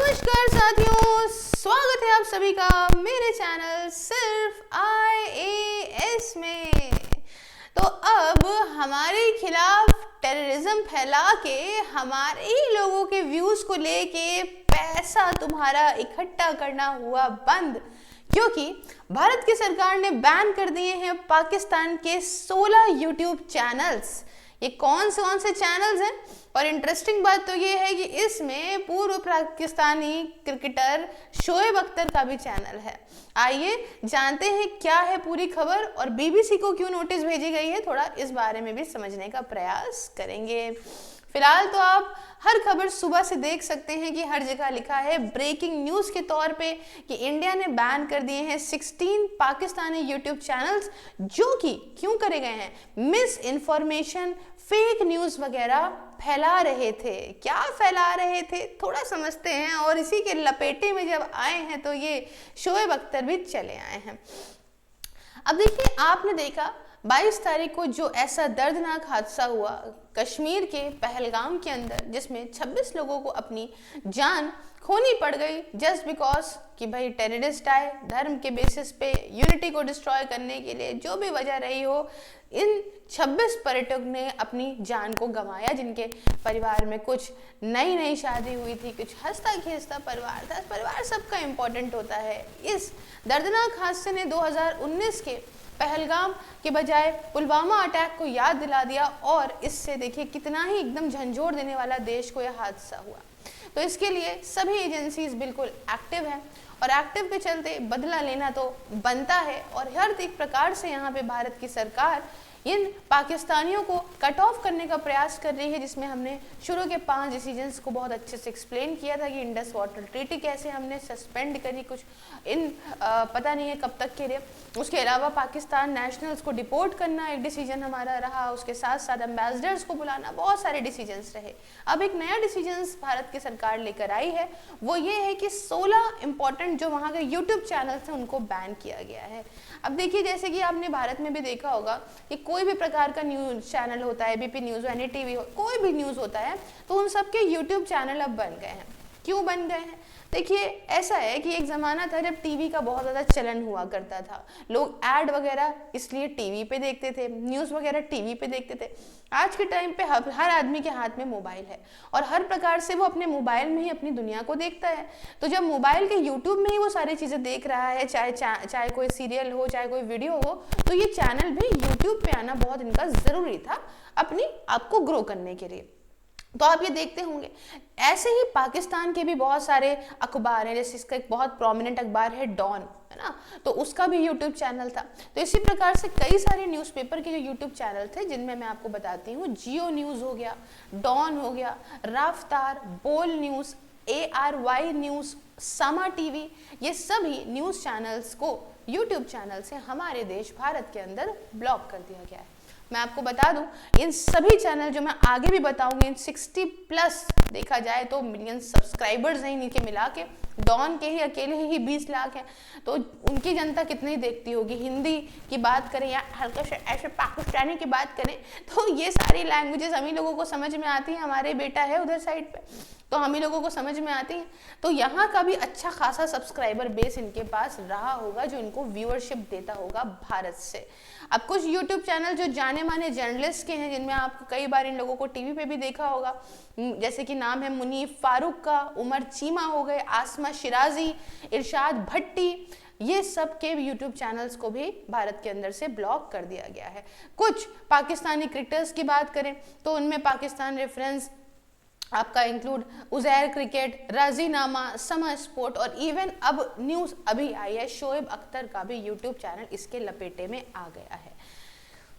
नमस्कार साथियों, स्वागत है आप सभी का मेरे चैनल सिर्फ IAS में। तो अब हमारे खिलाफ टेररिज्म फैला के हमारे ही लोगों के व्यूज को लेके पैसा तुम्हारा इकट्ठा करना हुआ बंद, क्योंकि भारत की सरकार ने बैन कर दिए हैं पाकिस्तान के 16 यूट्यूब चैनल्स। ये कौन से चैनल्स हैं? और इंटरेस्टिंग बात तो ये है कि इसमें पूर्व पाकिस्तानी क्रिकेटर शोएब अख्तर का भी चैनल है। आइए जानते हैं क्या है पूरी खबर और बीबीसी को क्यों नोटिस भेजी गई है, थोड़ा इस बारे में भी समझने का प्रयास करेंगे। फिलहाल तो आप हर खबर सुबह से देख सकते हैं कि हर जगह लिखा है ब्रेकिंग न्यूज़ के तौर पे कि इंडिया ने बैन कर दिए हैं 16 पाकिस्तानी यूट्यूब चैनल्स, जो कि क्यों करे गए हैं? मिस इन्फॉर्मेशन, फेक न्यूज़ वगैरह फैला रहे थे। क्या फैला रहे थे थोड़ा समझते हैं, और इसी के लपेटे में जब आए हैं तो ये शोएब अख्तर भी चले आए हैं। अब देखिए, आपने देखा 22 तारीख को जो ऐसा दर्दनाक हादसा हुआ कश्मीर के पहलगाम के अंदर, जिसमें 26 लोगों को अपनी जान खोनी पड़ गई जस्ट बिकॉज कि भाई टेररिस्ट आए धर्म के बेसिस पे यूनिटी को डिस्ट्रॉय करने के लिए, जो भी वजह रही हो, इन 26 पर्यटक ने अपनी जान को गंवाया, जिनके परिवार में कुछ नई शादी हुई थी, कुछ हंसता खेसता परिवार था। परिवार सबका इम्पोर्टेंट होता है। इस दर्दनाक हादसे ने 2019 के पहलगाम के बजाय पुलवामा अटैक को याद दिला दिया, और इससे देखिए कितना ही एकदम झंझोर देने वाला देश को यह हादसा हुआ। तो इसके लिए सभी एजेंसीज बिल्कुल एक्टिव हैं, और एक्टिव के चलते बदला लेना तो बनता है। और हर एक प्रकार से यहाँ पे भारत की सरकार इन पाकिस्तानियों को कट ऑफ करने का प्रयास कर रही है, जिसमें हमने शुरू के 5 डिसीजंस को बहुत अच्छे से एक्सप्लेन किया था कि इंडस वाटर ट्रीटी कैसे हमने सस्पेंड करी, कुछ इन पता नहीं है कब तक के लिए। उसके अलावा पाकिस्तान नेशनल्स को डिपोर्ट करना एक डिसीजन हमारा रहा, उसके साथ साथ एम्बेसडर्स को बुलाना, बहुत सारे डिसीजंस रहे। अब एक नया डिसीजंस भारत की सरकार लेकर आई है, वो ये है कि 16 इंपॉर्टेंट जो वहाँ के यूट्यूब चैनल्स हैं उनको बैन किया गया है। अब देखिए, जैसे कि आपने भारत में भी देखा होगा कि कोई भी प्रकार का न्यूज़ चैनल होता है, एबीपी न्यूज़ हो, NDTV हो, कोई भी न्यूज़ होता है, तो उन सब के यूट्यूब चैनल अब बन गए हैं। क्यों बन गए हैं? देखिए, ऐसा है कि एक ज़माना था जब टीवी का बहुत ज़्यादा चलन हुआ करता था, लोग ऐड वगैरह इसलिए टीवी पे देखते थे, न्यूज़ वगैरह टीवी पे देखते थे। आज के टाइम पे हर आदमी के हाथ में मोबाइल है, और हर प्रकार से वो अपने मोबाइल में ही अपनी दुनिया को देखता है। तो जब मोबाइल के यूट्यूब में ही वो सारी चीज़ें देख रहा है, चाहे कोई सीरियल हो, चाहे कोई वीडियो हो, तो ये चैनल भी यूट्यूब पे आना बहुत इनका ज़रूरी था अपनी आप को ग्रो करने के लिए। तो आप ये देखते होंगे ऐसे ही पाकिस्तान के भी बहुत सारे अखबार हैं, जैसे इसका एक बहुत प्रोमिनेंट अखबार है डॉन, है ना, तो उसका भी यूट्यूब चैनल था। तो इसी प्रकार से कई सारे न्यूज़पेपर के जो यूट्यूब चैनल थे, जिनमें मैं आपको बताती हूँ, जियो न्यूज़ हो गया, डॉन हो गया, रफ्तार, बोल न्यूज़, ARY न्यूज़, समा टीवी, ये सभी न्यूज़ चैनल्स को यूट्यूब चैनल से हमारे देश भारत के अंदर ब्लॉक कर दिया गया है। मैं आपको बता दूं, इन सभी चैनल जो मैं आगे भी बताऊंगी, इन 60+ देखा जाए तो मिलियन सब्सक्राइबर्स हैं इनके मिला के। डॉन के ही अकेले ही 20 लाख हैं, तो उनकी जनता कितनी देखती होगी। हिंदी की बात करें या हल्का ऐसे पाकिस्तानी की बात करें, तो ये सारी लैंग्वेजेस हम ही लोगों को समझ में आती हैं। हमारे बेटा है उधर साइड पे, तो हम ही लोगों को समझ में आती है। तो यहाँ का भी अच्छा खासा सब्सक्राइबर बेस इनके पास रहा होगा, जो इनको व्यूअरशिप देता होगा भारत से। अब कुछ यूट्यूब चैनल जो जाने माने जर्नलिस्ट के हैं, जिनमें आप कई बार इन लोगों को टीवी पे भी देखा होगा, जैसे कि नाम है मुनीफ फारूक का, उमर चीमा हो गए, आसमा शिराजी, इरशाद भट्टी, ये सब के यूट्यूब चैनल्स को भी भारत के अंदर से ब्लॉक कर दिया गया है। कुछ पाकिस्तानी क्रिकेटर्स की बात करें तो उनमें पाकिस्तान रेफरेंस आपका इंक्लूड उज़ैर क्रिकेट, राजीनामा, समा स्पोर्ट, और इवन अब न्यूज़ अभी आई है शोएब अख्तर का भी यूट्यूब चैनल इसके लपेटे में आ गया है।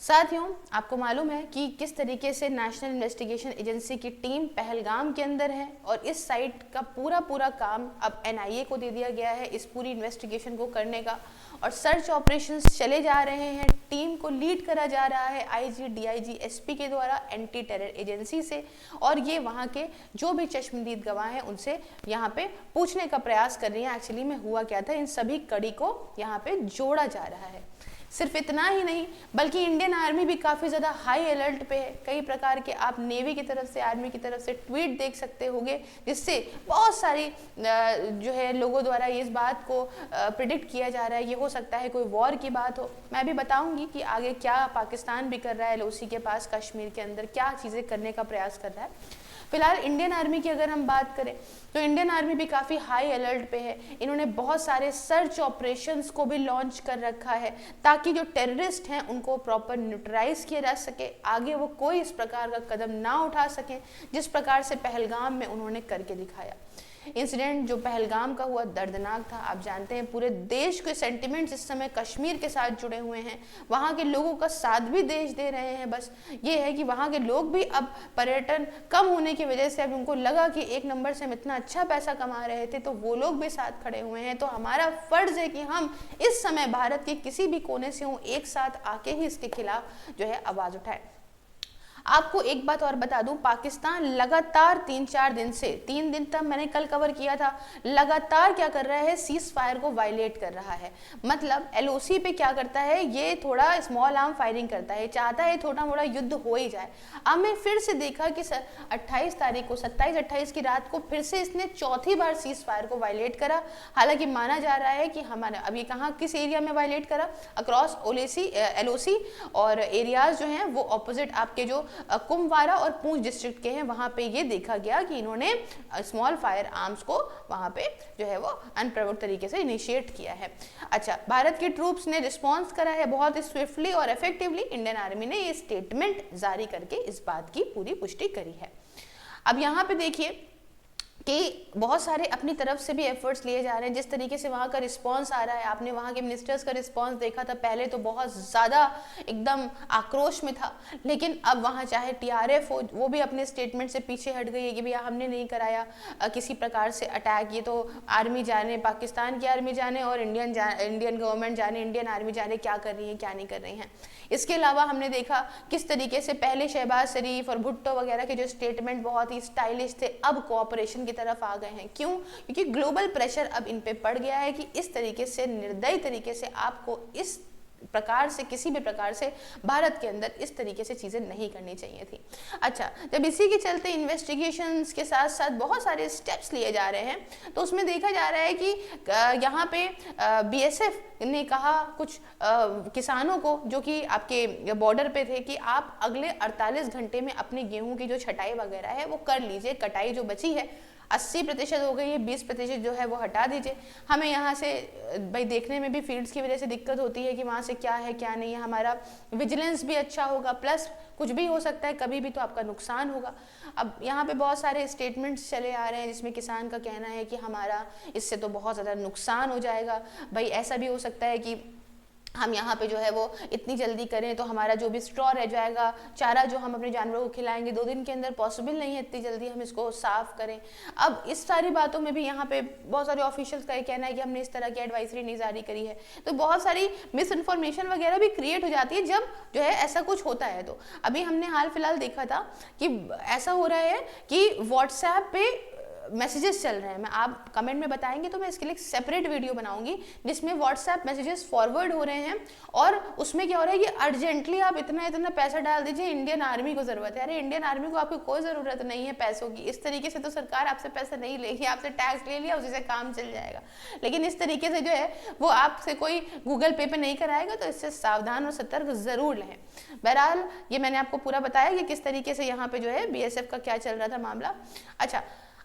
साथियों, आपको मालूम है कि किस तरीके से नेशनल इन्वेस्टिगेशन एजेंसी की टीम पहलगाम के अंदर है, और इस साइट का पूरा काम अब NIA को दे दिया गया है इस पूरी इन्वेस्टिगेशन को करने का, और सर्च ऑपरेशंस चले जा रहे हैं। टीम को लीड करा जा रहा है IG, DIG, SP के द्वारा एंटी टेरर एजेंसी से, और ये वहाँ के जो भी चश्मदीद गवाह हैं उनसे यहाँ पे पूछने का प्रयास कर रही है एक्चुअली में हुआ क्या था। इन सभी कड़ी को यहाँ पे जोड़ा जा रहा है। सिर्फ इतना ही नहीं बल्कि इंडियन आर्मी भी काफ़ी ज़्यादा हाई अलर्ट पे है। कई प्रकार के आप नेवी की तरफ से, आर्मी की तरफ से ट्वीट देख सकते होंगे, जिससे बहुत सारी जो है लोगों द्वारा इस बात को प्रिडिक्ट किया जा रहा है ये हो सकता है कोई वॉर की बात हो। मैं भी बताऊंगी कि आगे क्या पाकिस्तान भी कर रहा है LOC के पास, कश्मीर के अंदर क्या चीज़ें करने का प्रयास कर रहा है। फिलहाल इंडियन आर्मी की अगर हम बात करें तो इंडियन आर्मी भी काफ़ी हाई अलर्ट पे है। इन्होंने बहुत सारे सर्च ऑपरेशंस को भी लॉन्च कर रखा है ताकि जो टेररिस्ट हैं उनको प्रॉपर न्यूट्रलाइज किया जा सके, आगे वो कोई इस प्रकार का कदम ना उठा सकें जिस प्रकार से पहलगाम में उन्होंने करके दिखाया। इंसिडेंट जो पहलगाम का हुआ दर्दनाक था। आप जानते हैं पूरे देश के सेंटिमेंट्स इस समय कश्मीर के साथ जुड़े हुए हैं, वहाँ के लोगों का साथ भी देश दे रहे हैं। बस ये है कि वहाँ के लोग भी अब पर्यटन कम होने की वजह से अब उनको लगा कि एक नंबर से हम इतना अच्छा पैसा कमा रहे थे, तो वो लोग भी साथ खड़े हुए हैं। तो हमारा फर्ज है कि हम इस समय भारत के किसी भी कोने से हों, एक साथ आके ही इसके खिलाफ जो है आवाज़ उठाए। आपको एक बात और बता दूं, पाकिस्तान लगातार 3-4 दिन से, 3 दिन तक मैंने कल कवर किया था, लगातार क्या कर रहा है, सीज फायर को वायलेट कर रहा है। मतलब LOC पे क्या करता है, ये थोड़ा स्मॉल आर्म फायरिंग करता है, चाहता है थोड़ा मोड़ा युद्ध हो ही जाए। अब मैं फिर से देखा कि 28 तारीख को, 27-28 की रात को फिर से इसने चौथी बार सीज फायर को वायलेट करा। हालांकि माना जा रहा है कि हमारे अब ये कहाँ किस एरिया में वायलेट करा, अक्रॉस LOC और एरियाज जो हैं वो ऑपोजिट आपके जो कुंभवारा और पूंछ डिस्ट्रिक्ट के हैं, वहां पे ये देखा गया कि इन्होंने स्मॉल फायर आर्म्स को वहां पे जो है वो अनप्रोवोक्ड तरीके से इनिशिएट किया है। अच्छा, भारत के ट्रूप्स ने रिस्पांस करा है बहुत ही स्विफ्टली और इफेक्टिवली। इंडियन आर्मी ने ये स्टेटमेंट जारी करके इस बात की पूरी पुष्टि करी है। अब यहाँ पे देखिए कि बहुत सारे अपनी तरफ से भी एफर्ट्स लिए जा रहे हैं। जिस तरीके से वहाँ का रिस्पांस आ रहा है, आपने वहाँ के मिनिस्टर्स का रिस्पांस देखा था, पहले तो बहुत ज़्यादा एकदम आक्रोश में था, लेकिन अब वहाँ चाहे TRF हो, वो भी अपने स्टेटमेंट से पीछे हट गई है कि भैया हमने नहीं कराया किसी प्रकार से अटैक। ये तो आर्मी जाने, पाकिस्तान की आर्मी जाने और इंडियन गवर्नमेंट जाने, इंडियन आर्मी जाने क्या कर रही है क्या नहीं कर रही हैं। इसके अलावा हमने देखा किस तरीके से पहले शहबाज शरीफ और भुट्टो वगैरह के जो स्टेटमेंट बहुत ही स्टाइलिश थे, अब कोऑपरेशन की तरफ आ गए हैं। क्यों? क्योंकि ग्लोबल प्रेशर अब इन पे पड़ गया है कि इस तरीके से, निर्दयी तरीके से आपको इस प्रकार से, किसी भी प्रकार से भारत के अंदर इस तरीके से चीज़ें नहीं करनी चाहिए थी। अच्छा, जब इसी के चलते इन्वेस्टिगेशंस के साथ साथ बहुत सारे स्टेप्स लिए जा रहे हैं, तो उसमें देखा जा रहा है कि यहाँ पे BSF ने कहा कुछ किसानों को जो कि आपके बॉर्डर पे थे कि आप अगले 48 घंटे में अपने गेहूं की जो छटाई वगैरह है वो कर लीजिए। कटाई जो बची है 80% हो गई है, 20% जो है वो हटा दीजिए। हमें यहाँ से भाई देखने में भी फील्ड्स की वजह से दिक्कत होती है कि वहाँ से क्या है क्या नहीं है, हमारा विजिलेंस भी अच्छा होगा, प्लस कुछ भी हो सकता है, कभी भी तो आपका नुकसान होगा। अब यहाँ पे बहुत सारे स्टेटमेंट्स चले आ रहे हैं जिसमें किसान का कहना है कि हमारा इससे तो बहुत ज़्यादा नुकसान हो जाएगा। भाई ऐसा भी हो सकता है कि हम यहाँ पे जो है वो इतनी जल्दी करें तो हमारा जो भी स्ट्रॉ रह जाएगा, चारा जो हम अपने जानवरों को खिलाएंगे 2 दिन के अंदर पॉसिबल नहीं है इतनी जल्दी हम इसको साफ करें। अब इस सारी बातों में भी यहाँ पे बहुत सारे ऑफिशियल्स का ये कहना है कि हमने इस तरह की एडवाइजरी नहीं जारी करी है, तो बहुत सारी मिस इन्फॉर्मेशन वगैरह भी क्रिएट हो जाती है जब जो है ऐसा कुछ होता है। तो अभी हमने हाल फिलहाल देखा था कि ऐसा हो रहा है कि व्हाट्सएप पे मैसेजेस चल रहे हैं। मैं आप कमेंट में बताएंगे तो मैं इसके लिए एक सेपरेट वीडियो बनाऊंगी जिसमें व्हाट्सएप मैसेजेस फॉरवर्ड हो रहे हैं और उसमें क्या हो रहा है कि अर्जेंटली आप इतना इतना पैसा डाल दीजिए, इंडियन आर्मी को जरूरत है। अरे इंडियन आर्मी को आपको कोई ज़रूरत नहीं है पैसों की। इस तरीके से तो सरकार आपसे पैसा नहीं लेगी, आपसे टैक्स ले लिया उसी से काम चल जाएगा। लेकिन इस तरीके से जो है वो आपसे कोई गूगल पे नहीं कराएगा, तो इससे सावधान और सतर्क जरूर रहें। बहरहाल ये मैंने आपको पूरा बताया कि किस तरीके से यहाँ पे जो है BSF का क्या चल रहा था मामला। अच्छा,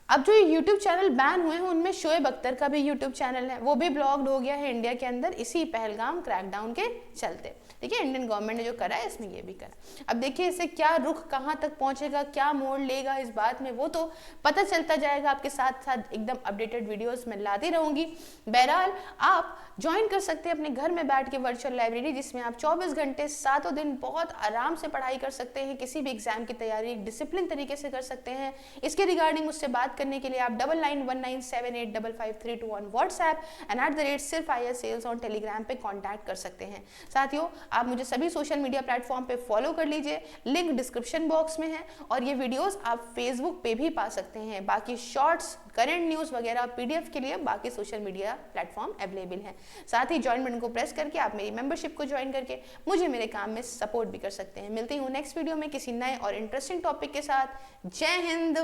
अब जो यूट्यूब चैनल बैन हुए हैं उनमें शोएब अख्तर का भी यूट्यूब चैनल है, वो भी ब्लॉक्ड हो गया है इंडिया के अंदर इसी पहलगाम क्रैकडाउन के चलते। देखिए इंडियन गवर्नमेंट ने जो करा है इसमें ये भी करा। अब देखिए इससे क्या रुख कहाँ तक पहुंचेगा, क्या मोड़ लेगा इस बात में, वो तो पता चलता जाएगा। आपके साथ साथ एकदम अपडेटेड वीडियोस मैं लाती रहूंगी। बहरहाल आप ज्वाइन कर सकते हैं अपने घर में बैठ के वर्चुअल लाइब्रेरी, जिसमें आप 24 घंटे 7 दिन बहुत आराम से पढ़ाई कर सकते हैं, किसी भी एग्जाम की तैयारी एक डिसिप्लिन तरीके से कर सकते हैं। इसके रिगार्डिंग मुझसे बात करने के लिए आप 9919785532 on WhatsApp and @SIRFIS sales on Telegram पे कांटेक्ट कर सकते हैं। साथियों आप मुझे सभी सोशल मीडिया प्लेटफॉर्म पे फॉलो कर लीजिए, लिंक डिस्क्रिप्शन बॉक्स में है, और ये वीडियोस आप फेसबुक पे भी पा सकते हैं। बाकी शॉर्ट्स, करंट न्यूज़ वगैरह PDF के लिए बाकी सोशल मीडिया प्लेटफॉर्म अवेलेबल हैं। साथ ही ज्वाइन बटन को प्रेस करके आप मेरी मेंबरशिप को ज्वाइन करके मुझे मेरे काम में सपोर्ट भी कर सकते हैं। मिलती हूँ नेक्स्ट वीडियो में किसी नए और इंटरेस्टिंग टॉपिक के साथ। जय हिंद,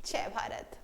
जय भारत।